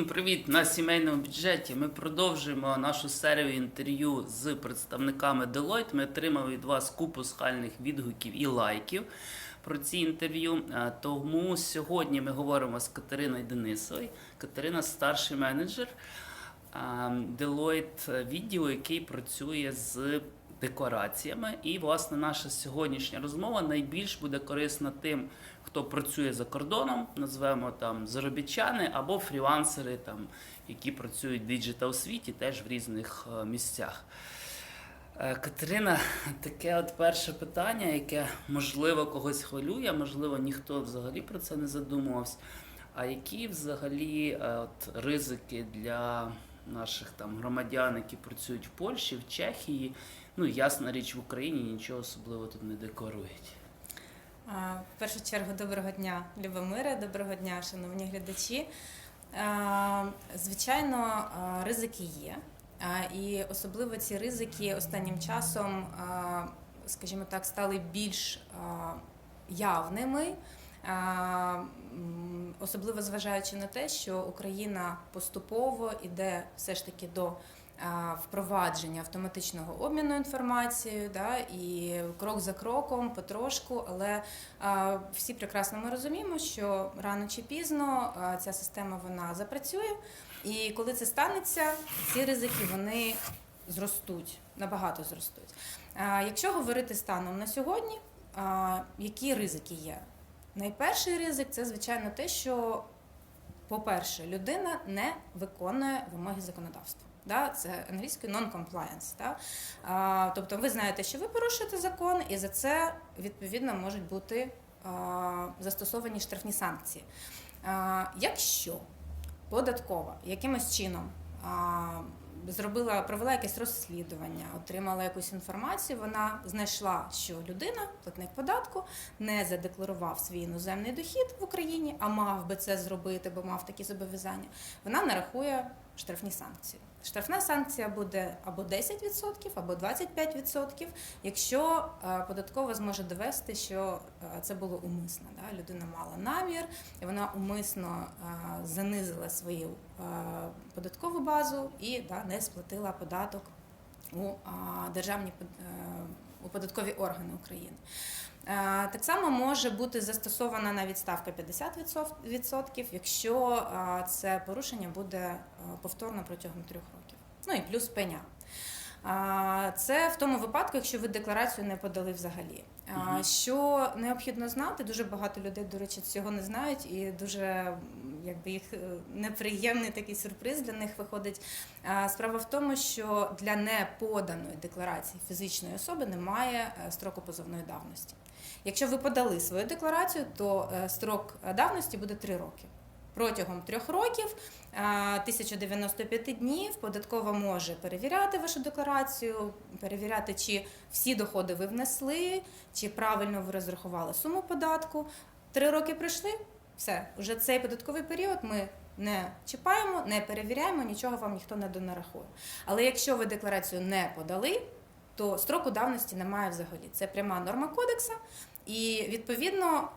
привіт! На сімейному бюджеті ми продовжуємо нашу серію інтерв'ю з представниками Deloitte. Ми отримали від вас купу схвальних відгуків і лайків про ці інтерв'ю. Тому сьогодні ми говоримо з Катериною Денисовою. Катерина – старший менеджер Deloitte відділу, який працює з деклараціями. І, власне, наша сьогоднішня розмова найбільш буде корисна тим, хто працює за кордоном, назвемо там заробітчани, або фрілансери, там, які працюють в діджитал-світі, теж в різних місцях. Катерина, таке от перше питання, яке, можливо, когось хвилює, можливо, ніхто взагалі про це не задумувався. А які взагалі ризики для наших там громадян, які працюють в Польщі, в Чехії, ну, ясна річ, в Україні нічого особливо тут не декларують? В першу чергу, доброго дня, Любомире, доброго дня, шановні глядачі. Звичайно, ризики є, і особливо ці ризики останнім часом, скажімо так, стали більш явними, особливо зважаючи на те, що Україна поступово йде все ж таки до впровадження автоматичного обміну інформацією, і крок за кроком, потрошку, але всі прекрасно ми розуміємо, що рано чи пізно ця система вона запрацює, і коли це станеться, ці ризики вони зростуть, набагато зростуть. Якщо говорити станом на сьогодні, які ризики є? Найперший ризик – це, звичайно, те, що, по-перше, людина не виконує вимоги законодавства. Це англійською non-compliance. Тобто ви знаєте, що ви порушуєте закон, і за це, відповідно, можуть бути застосовані штрафні санкції. Якщо податкова якимось чином провела якесь розслідування, отримала якусь інформацію, вона знайшла, що людина, платник податку, не задекларував свій іноземний дохід в Україні, а мав би це зробити, бо мав такі зобов'язання, вона нарахує штрафні санкції. Штрафна санкція буде або 10%, або 25%, якщо податкова зможе довести, що це було умисно. Людина мала намір, і вона умисно занизила свою податкову базу і не сплатила податок у податкові органи України. Так само може бути застосована навіть ставка 50%, якщо це порушення буде повторно протягом 3 років. Ну і плюс пеня. Це в тому випадку, якщо ви декларацію не подали взагалі. Що необхідно знати, дуже багато людей, до речі, цього не знають, і дуже їх неприємний такий сюрприз для них виходить. Справа в тому, що для неподаної декларації фізичної особи немає строку позовної давності. Якщо ви подали свою декларацію, то строк давності буде 3 роки. Протягом 3 років, 1095 днів, податкова може перевіряти вашу декларацію, перевіряти, чи всі доходи ви внесли, чи правильно ви розрахували суму податку. 3 роки пройшли, все, вже цей податковий період ми не чіпаємо, не перевіряємо, нічого вам ніхто не донарахує. Але якщо ви декларацію не подали, то строку давності немає взагалі. Це пряма норма кодексу, і відповідно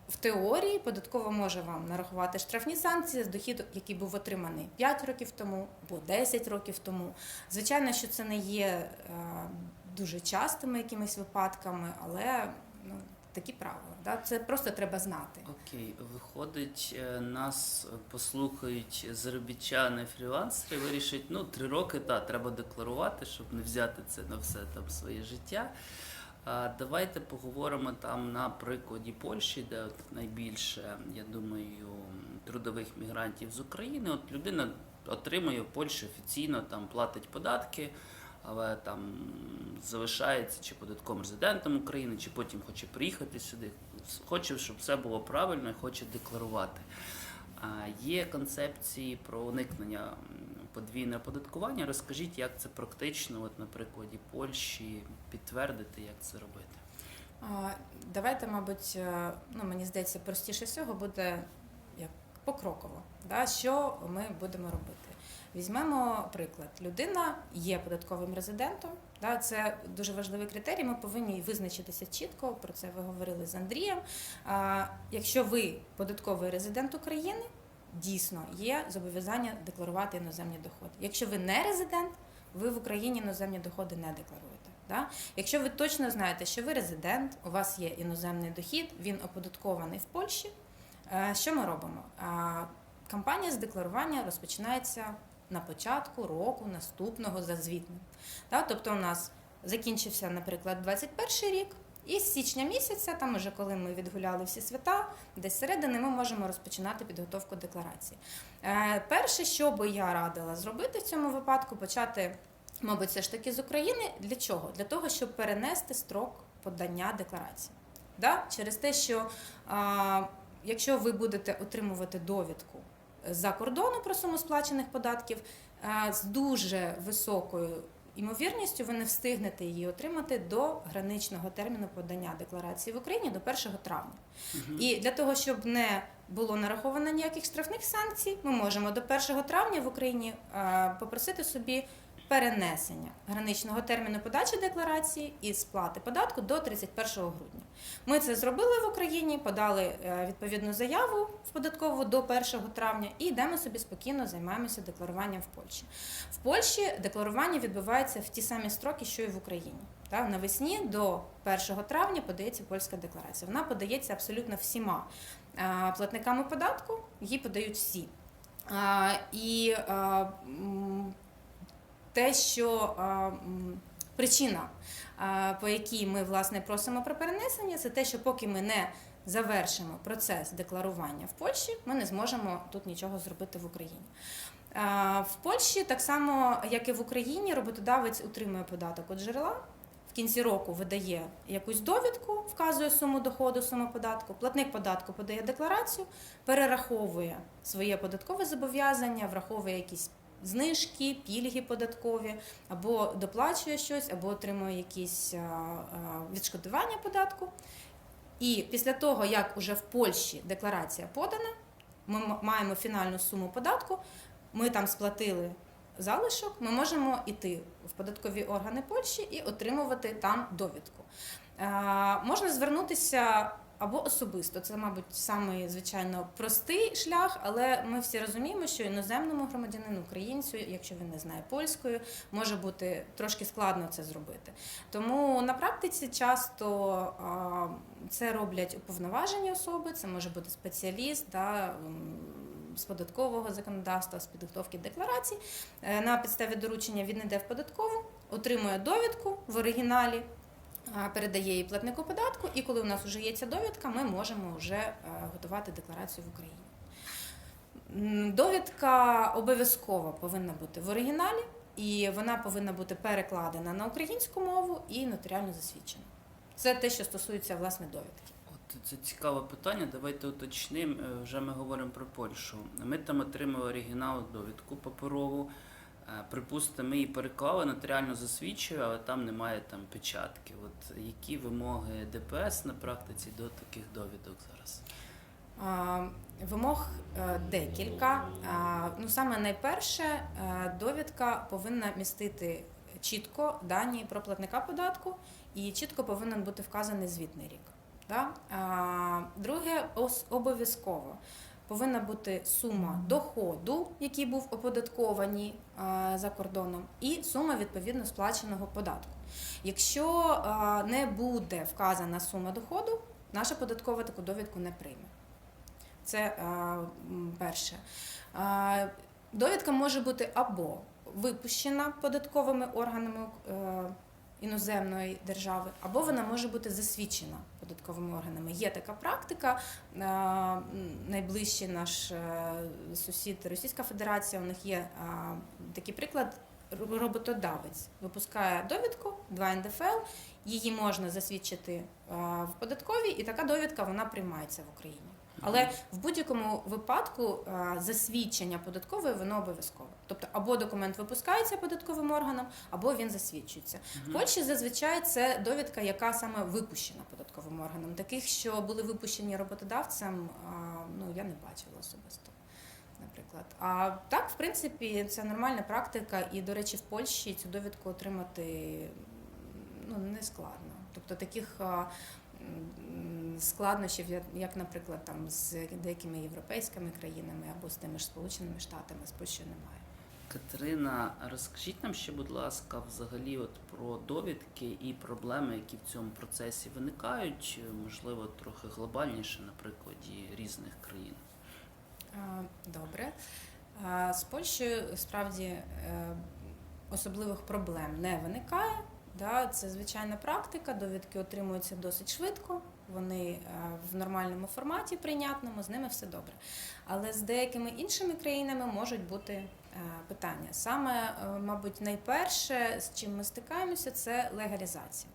в теорії податкова може вам нарахувати штрафні санкції з дохіду, який був отриманий 5 років тому або 10 років тому. Звичайно, що це не є дуже частими якимись випадками, але такі правила. Це просто треба знати. Окей, виходить, нас послухають заробітчани, фрілансери, вирішать, 3 роки, треба декларувати, щоб не взяти це на все там своє життя. Давайте поговоримо там на прикладі Польщі, де найбільше, я думаю, трудових мігрантів з України. От людина отримує в Польщі офіційно, там платить податки, але там залишається чи податковим резидентом України, чи потім хоче приїхати сюди, хоче, щоб все було правильно і хоче декларувати. Є концепції про уникнення подвійне оподаткування. Розкажіть, як це практично, на прикладі Польщі, підтвердити, як це робити? Давайте, мабуть, мені здається, простіше всього буде покроково. Що ми будемо робити? Візьмемо приклад. Людина є податковим резидентом. Це дуже важливий критерій, ми повинні визначитися чітко, про це ви говорили з Андрієм. Якщо ви податковий резидент України, дійсно є зобов'язання декларувати іноземні доходи. Якщо ви не резидент, ви в Україні іноземні доходи не декларуєте. Да? Якщо ви точно знаєте, що ви резидент, у вас є іноземний дохід, він оподаткований в Польщі, що ми робимо? Кампанія з декларування розпочинається на початку року наступного за звітним. Да? Тобто у нас закінчився, наприклад, 21 рік, і з січня місяця, там уже коли ми відгуляли всі свята, десь середини ми можемо розпочинати підготовку декларації. Перше, що би я радила зробити в цьому випадку, почати, мабуть, все ж таки з України. Для чого? Для того, щоб перенести строк подання декларації. Да? Через те, що якщо ви будете отримувати довідку з-за кордону про суму сплачених податків, з дуже високою ймовірністю ви не встигнете її отримати до граничного терміну подання декларації в Україні до 1 травня. І для того, щоб не було нараховано ніяких штрафних санкцій, ми можемо до 1 травня в Україні попросити собі перенесення граничного терміну подачі декларації і сплати податку до 31 грудня. Ми це зробили в Україні, подали відповідну заяву в податкову до 1 травня і йдемо собі спокійно, займаємося декларуванням в Польщі. В Польщі декларування відбувається в ті самі строки, що і в Україні. Навесні до 1 травня подається польська декларація. Вона подається абсолютно всіма платниками податку, її подають всі. І те, що причина, по якій ми, власне, просимо про перенесення, це те, що поки ми не завершимо процес декларування в Польщі, ми не зможемо тут нічого зробити в Україні. В Польщі, так само, як і в Україні, роботодавець утримує податок від джерела, в кінці року видає якусь довідку, вказує суму доходу, суму податку, платник податку подає декларацію, перераховує своє податкове зобов'язання, враховує якісь знижки, пільги податкові, або доплачує щось, або отримує якісь відшкодування податку. І після того, як уже в Польщі декларація подана, ми маємо фінальну суму податку, ми там сплатили залишок, ми можемо йти в податкові органи Польщі і отримувати там довідку. Можна звернутися або особисто, це, мабуть, самий, звичайно, простий шлях, але ми всі розуміємо, що іноземному громадянину, українцю, якщо він не знає польської, може бути трошки складно це зробити. Тому на практиці часто це роблять уповноважені особи, це може бути спеціаліст, з податкового законодавства, з підготовки декларацій. На підставі доручення він йде в податкову, отримує довідку в оригіналі, передає її платнику податку, і коли у нас вже є ця довідка, ми можемо вже готувати декларацію в Україні. Довідка обов'язково повинна бути в оригіналі, і вона повинна бути перекладена на українську мову і нотаріально засвідчена. Це те, що стосується, власне, довідки. Це цікаве питання, давайте уточнимо, вже ми говоримо про Польщу. Ми там отримали оригінал довідку паперову, припустимо, ми її переклали, нотаріально засвідчує, але там немає печатки. От які вимоги ДПС на практиці до таких довідок зараз? Вимог декілька. Саме найперше, довідка повинна містити чітко дані про платника податку і чітко повинен бути вказаний звітний рік. Друге, обов'язково повинна бути сума доходу, який був оподаткований за кордоном, і сума відповідно сплаченого податку. Якщо не буде вказана сума доходу, наша податкова таку довідку не прийме. Це перше. Довідка може бути або випущена податковими органами іноземної держави, або вона може бути засвідчена податковими органами. Є така практика, найближчий наш сусід Російська Федерація, у них є такий приклад, роботодавець випускає довідку, 2 НДФЛ, її можна засвідчити в податковій, і така довідка, вона приймається в Україні. Але в будь-якому випадку засвідчення податкової, воно обов'язкове. Тобто або документ випускається податковим органом, або він засвідчується. В Польщі зазвичай це довідка, яка саме випущена податковим органом. Таких, що були випущені роботодавцем, я не бачила особисто, наприклад. А так, в принципі, це нормальна практика, і, до речі, в Польщі цю довідку отримати не складно. Тобто таких складнощів, як, наприклад, там з деякими європейськими країнами або з тими ж Сполученими Штатами, з Польщею немає. Катерина, розкажіть нам ще, будь ласка, взагалі от про довідки і проблеми, які в цьому процесі виникають, можливо, трохи глобальніше на прикладі різних країн. Добре. З Польщею справді особливих проблем не виникає. Це звичайна практика, довідки отримуються досить швидко, вони в нормальному форматі, прийнятному, з ними все добре. Але з деякими іншими країнами можуть бути питання. Саме, мабуть, найперше, з чим ми стикаємося, це легалізація.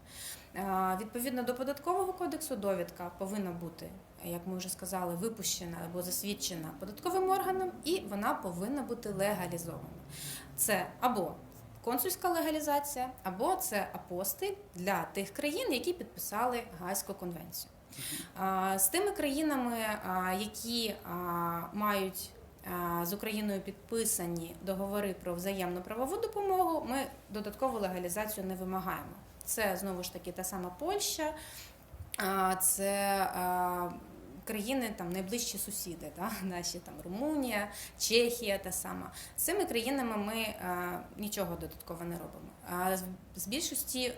Відповідно до Податкового кодексу, довідка повинна бути, як ми вже сказали, випущена або засвідчена податковим органом, і вона повинна бути легалізована. Це або консульська легалізація, або це апостиль для тих країн, які підписали Гаазьку конвенцію. З тими країнами, які мають з Україною підписані договори про взаємну правову допомогу, ми додаткову легалізацію не вимагаємо. Це, знову ж таки, та сама Польща, це країни, там, найближчі сусіди, наші там Румунія, Чехія та сама. З цими країнами ми нічого додатково не робимо. З більшості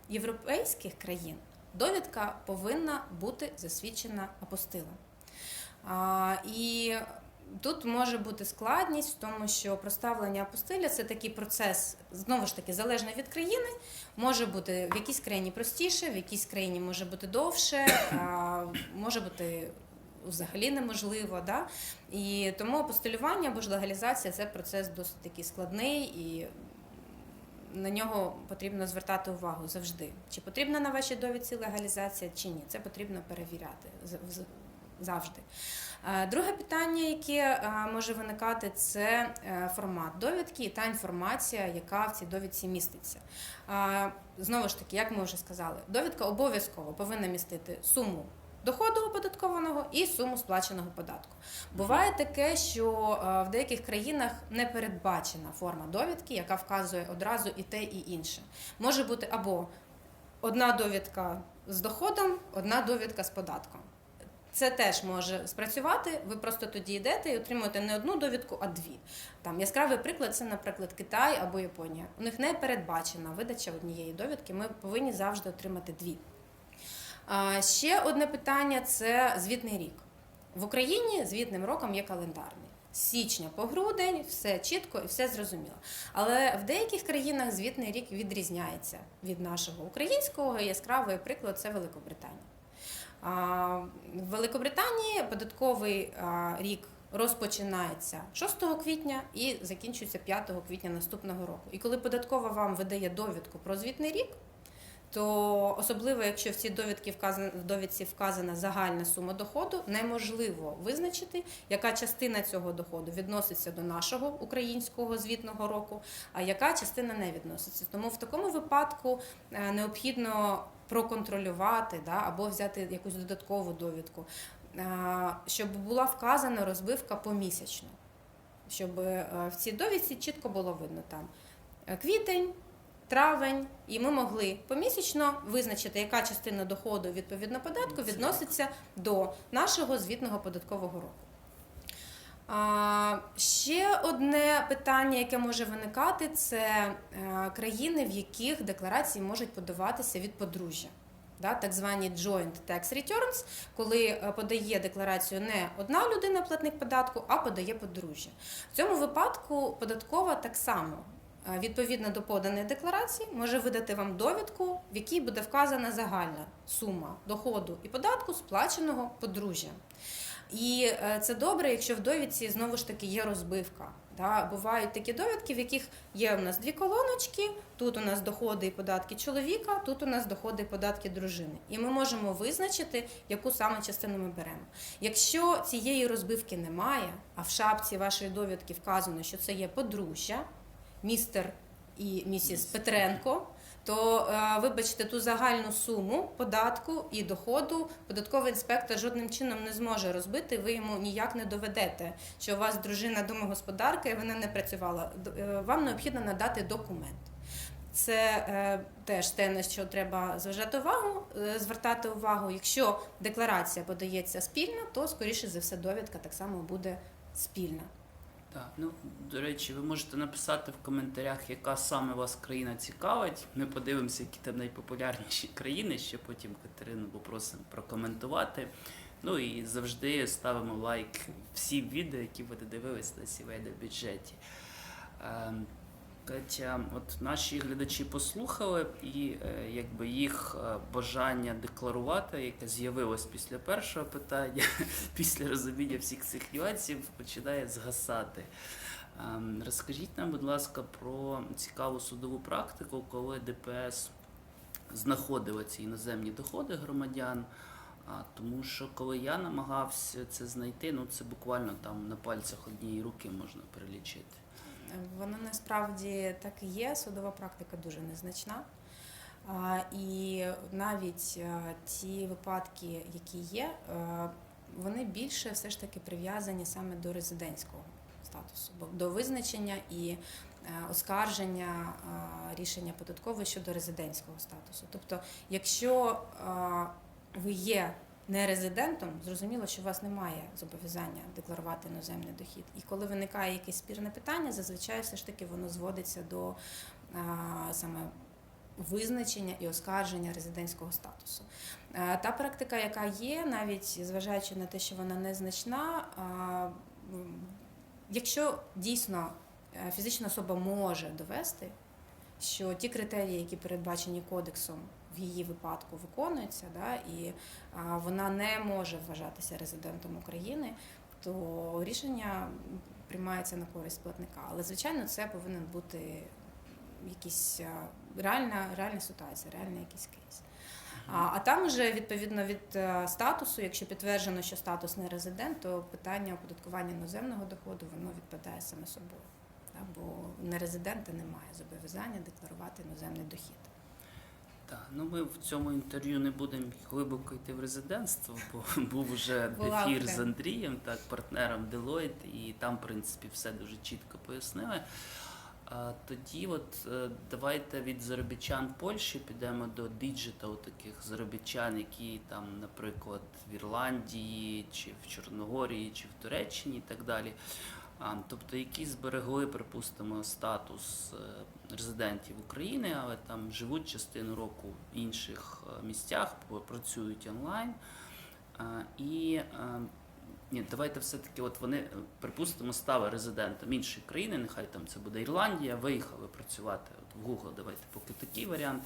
європейських країн довідка повинна бути засвідчена апостилом. І тут може бути складність в тому, що проставлення апостиля – це такий процес, знову ж таки, залежно від країни. Може бути в якійсь країні простіше, в якійсь країні може бути довше, може бути взагалі неможливо. І тому апостилювання або ж легалізація – це процес досить такий складний, і на нього потрібно звертати увагу завжди. Чи потрібна на вашій довідці легалізація, чи ні. Це потрібно перевіряти завжди. Друге питання, яке може виникати, це формат довідки і та інформація, яка в цій довідці міститься. Знову ж таки, як ми вже сказали, довідка обов'язково повинна містити суму доходу оподаткованого і суму сплаченого податку. Буває таке, що в деяких країнах не передбачена форма довідки, яка вказує одразу і те, і інше. Може бути або одна довідка з доходом, одна довідка з податком. Це теж може спрацювати, ви просто тоді йдете і отримуєте не одну довідку, а дві. Яскравий приклад – це, наприклад, Китай або Японія. У них не передбачена видача однієї довідки, ми повинні завжди отримати дві. Ще одне питання – це звітний рік. В Україні звітним роком є календарний. З січня по грудень, все чітко і все зрозуміло. Але в деяких країнах звітний рік відрізняється від нашого українського. Яскравий приклад – це Великобританія. В Великобританії податковий рік розпочинається 6 квітня і закінчується 5 квітня наступного року. І коли податкова вам видає довідку про звітний рік, то особливо, якщо в цій довідці вказана загальна сума доходу, неможливо визначити, яка частина цього доходу відноситься до нашого українського звітного року, а яка частина не відноситься. Тому в такому випадку необхідно проконтролювати або взяти якусь додаткову довідку, щоб була вказана розбивка помісячно, щоб в цій довідці чітко було видно там квітень, травень, і ми могли помісячно визначити, яка частина доходу відповідно податку відноситься до нашого звітного податкового року. Ще одне питання, яке може виникати, це країни, в яких декларації можуть подаватися від подружжя. Так звані joint tax returns, коли подає декларацію не одна людина, платник податку, а подає подружжя. В цьому випадку податкова так само, відповідно до поданої декларації, може видати вам довідку, в якій буде вказана загальна сума доходу і податку, сплаченого подружжям. І це добре, якщо в довідці, знову ж таки, є розбивка. Бувають такі довідки, в яких є у нас дві колоночки, тут у нас доходи і податки чоловіка, тут у нас доходи і податки дружини. І ми можемо визначити, яку саме частину ми беремо. Якщо цієї розбивки немає, а в шапці вашої довідки вказано, що це є подружжя, містер і місіс Петренко, то, вибачте, ту загальну суму податку і доходу податковий інспектор жодним чином не зможе розбити, ви йому ніяк не доведете, що у вас дружина домогосподарка і вона не працювала. Вам необхідно надати документ. Це теж те, на що треба звертати увагу. Якщо декларація подається спільно, то, скоріше за все, довідка так само буде спільна. Так, ну, до речі, ви можете написати в коментарях, яка саме вас країна цікавить. Ми подивимося, які там найпопулярніші країни, ще потім Катерину попросимо прокоментувати. Ну і завжди ставимо лайк всім відео, які ви дивились на сімейному бюджеті. Катя, от наші глядачі послухали, і якби їх бажання декларувати, яке з'явилось після першого питання, після розуміння всіх цих нюансів, починає згасати. Розкажіть нам, будь ласка, про цікаву судову практику, коли ДПС знаходила ці іноземні доходи громадян. Тому що коли я намагався це знайти, ну це буквально там на пальцях однієї руки можна перелічити. Воно насправді так і є, судова практика дуже незначна. І навіть ті випадки, які є, вони більше все ж таки прив'язані саме до резидентського статусу, до визначення і оскарження рішення податкової щодо резидентського статусу. Тобто, якщо ви є не резидентом, зрозуміло, що у вас немає зобов'язання декларувати іноземний дохід. І коли виникає якесь спірне питання, зазвичай все ж таки воно зводиться до саме визначення і оскарження резидентського статусу. Та практика, яка є, навіть зважаючи на те, що вона незначна, якщо дійсно фізична особа може довести, що ті критерії, які передбачені кодексом, в її випадку виконуються, да, і вона не може вважатися резидентом України, то рішення приймається на користь платника. Але, звичайно, це повинен бути якась реальна ситуація, реальний якийсь кейс. А там вже, відповідно від статусу, якщо підтверджено, що статус не резидент, то питання оподаткування іноземного доходу, воно відпадає саме собою. Бо нерезидента немає зобов'язання декларувати іноземний дохід. Так, ну ми в цьому інтерв'ю не будемо глибоко йти в резидентство, бо був вже ефір з Андрієм, так, партнером Deloitte, і там, в принципі, все дуже чітко пояснили. Тоді от давайте від заробітчан Польщі підемо до діджитал таких заробітчан, які там, наприклад, в Ірландії, чи в Чорногорії, чи в Туреччині і так далі. Тобто, які зберегли, припустимо, статус резидентів України, але там живуть частину року в інших місцях, працюють онлайн. Давайте все-таки, от вони, припустимо, стали резидентом іншої країни, нехай там це буде Ірландія, виїхали працювати от в Google, давайте поки такий варіант.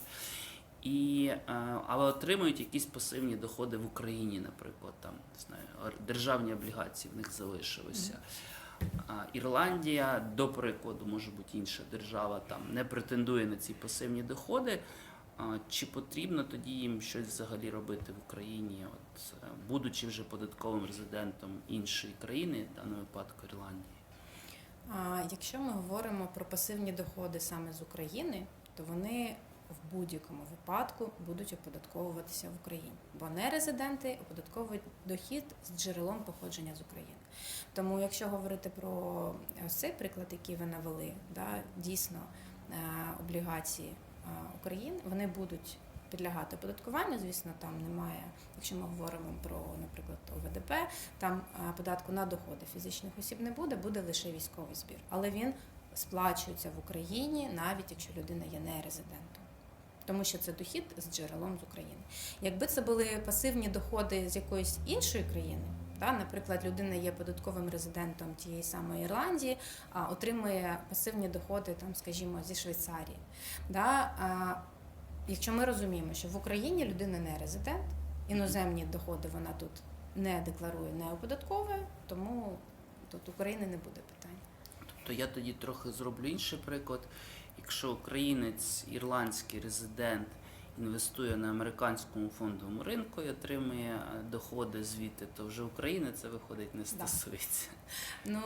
Але отримують якісь пасивні доходи в Україні, наприклад, там, не знаю, державні облігації в них залишилися. Ірландія, до прикладу, може бути інша держава, там не претендує на ці пасивні доходи. Чи потрібно тоді їм щось взагалі робити в Україні, от, будучи вже податковим резидентом іншої країни, в даному випадку Ірландії? Якщо ми говоримо про пасивні доходи саме з України, то вони в будь-якому випадку будуть оподатковуватися в Україні, бо нерезиденти оподатковують дохід з джерелом походження з України. Тому якщо говорити про ось цей приклад, який ви навели, да, дійсно облігації України, вони будуть підлягати оподаткуванню, звісно, там немає, якщо ми говоримо про, наприклад, ОВДП, там податку на доходи фізичних осіб не буде, буде лише військовий збір. Але він сплачується в Україні, навіть якщо людина є нерезидентом. Тому що це дохід з джерелом з України. Якби це були пасивні доходи з якоїсь іншої країни, наприклад, людина є податковим резидентом тієї самої Ірландії, а отримує пасивні доходи, там, скажімо, зі Швейцарії. Якщо ми розуміємо, що в Україні людина не резидент, іноземні доходи вона тут не декларує, не оподатковує, тому тут України не буде питань. Тобто я тоді трохи зроблю інший приклад. Якщо українець, ірландський резидент, інвестує на американському фондовому ринку і отримує доходи звідти, то вже України це, виходить, не стосується. Ну,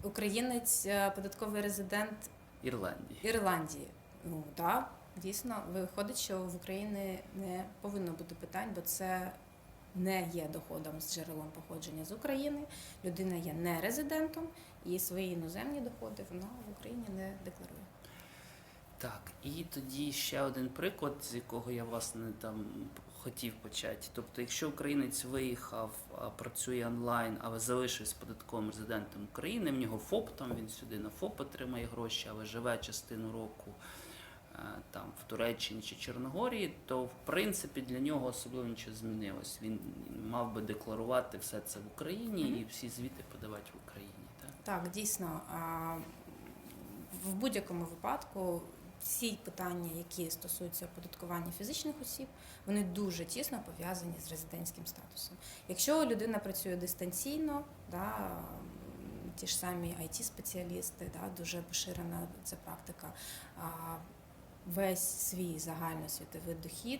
українець, податковий резидент Ірландії. Ну, так, дійсно, виходить, що в Україні не повинно бути питань, бо це не є доходом з джерелом походження з України. Людина є не резидентом і свої іноземні доходи вона в Україні не декларує. Так, і тоді ще один приклад, з якого я власне там хотів почати. Тобто, якщо українець виїхав, працює онлайн, але залишився податковим резидентом України, в нього ФОП, там він сюди на ФОП отримає гроші, але живе частину року там в Туреччині чи Чорногорії, то в принципі для нього особливо нічого змінилось. Він мав би декларувати все це в Україні і всі звіти подавати в Україні. Так? Так, дійсно, в будь-якому випадку всі питання, які стосуються оподаткування фізичних осіб, вони дуже тісно пов'язані з резидентським статусом. Якщо людина працює дистанційно, да, ті ж самі IT-спеціалісти, да, дуже поширена ця практика, весь свій загальноосвітовий дохід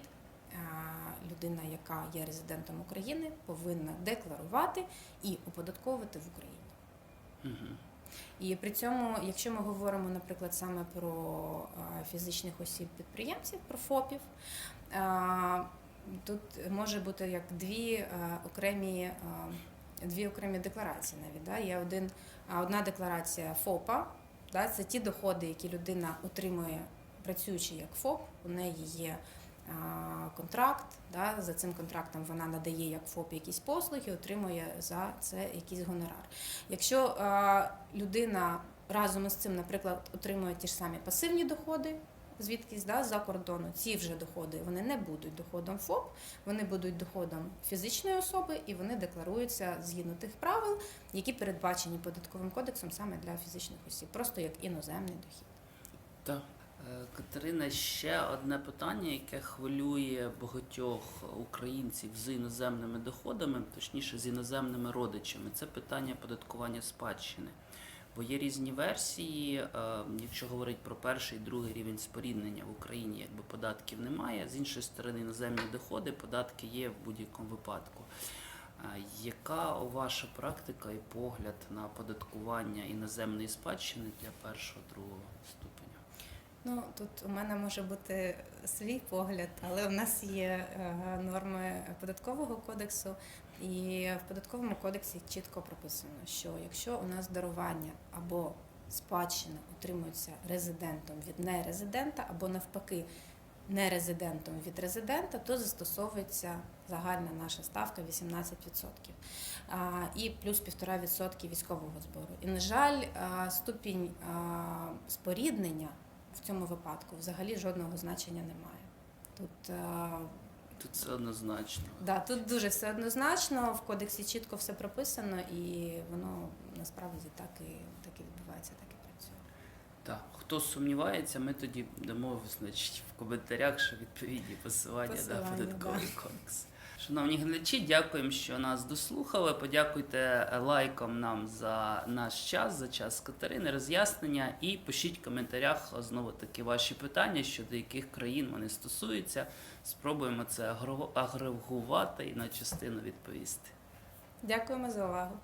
людина, яка є резидентом України, повинна декларувати і оподатковувати в Україні. Угу. І при цьому, якщо ми говоримо, наприклад, саме про фізичних осіб-підприємців, про ФОПів, тут може бути як дві окремі декларації навіть. Да? Є одна декларація ФОПа, да? Це ті доходи, які людина отримує, працюючи як ФОП, у неї є контракт, да, за цим контрактом вона надає як ФОП якісь послуги, отримує за це якийсь гонорар. Якщо людина разом із цим, наприклад, отримує ті ж самі пасивні доходи, звідкись, да, з-за кордону, ці вже доходи, вони не будуть доходом ФОП, вони будуть доходом фізичної особи і вони декларуються згідно тих правил, які передбачені Податковим кодексом саме для фізичних осіб, просто як іноземний дохід. Так. Катерина, ще одне питання, яке хвилює багатьох українців з іноземними доходами, точніше з іноземними родичами, це питання оподаткування спадщини. Бо є різні версії, якщо говорити про перший і другий рівень споріднення в Україні, якби податків немає, з іншої сторони іноземні доходи, податки є в будь-якому випадку. Яка ваша практика і погляд на оподаткування іноземної спадщини для першого, другого ступеня? Ну, тут у мене може бути свій погляд, але у нас є норми Податкового кодексу, і в Податковому кодексі чітко прописано, що якщо у нас дарування або спадщина отримується резидентом від нерезидента, або навпаки нерезидентом від резидента, то застосовується загальна наша ставка 18%. І плюс 1,5% військового збору. І, на жаль, ступінь споріднення в цьому випадку взагалі жодного значення немає. Тут все однозначно. Да, тут дуже все однозначно, в кодексі чітко все прописано, і воно насправді так і відбувається, так і працює. Так, хто сумнівається, ми тоді дамо, значить, в коментарях, що відповідні посилання на Податковий кодекс. Шановні глядачі, дякуємо, що нас дослухали. Подякуйте лайком нам за наш час, за час Катерини, роз'яснення. І пишіть в коментарях знову таки ваші питання, щодо яких країн вони стосуються. Спробуємо це агрегувати і на частину відповісти. Дякуємо за увагу.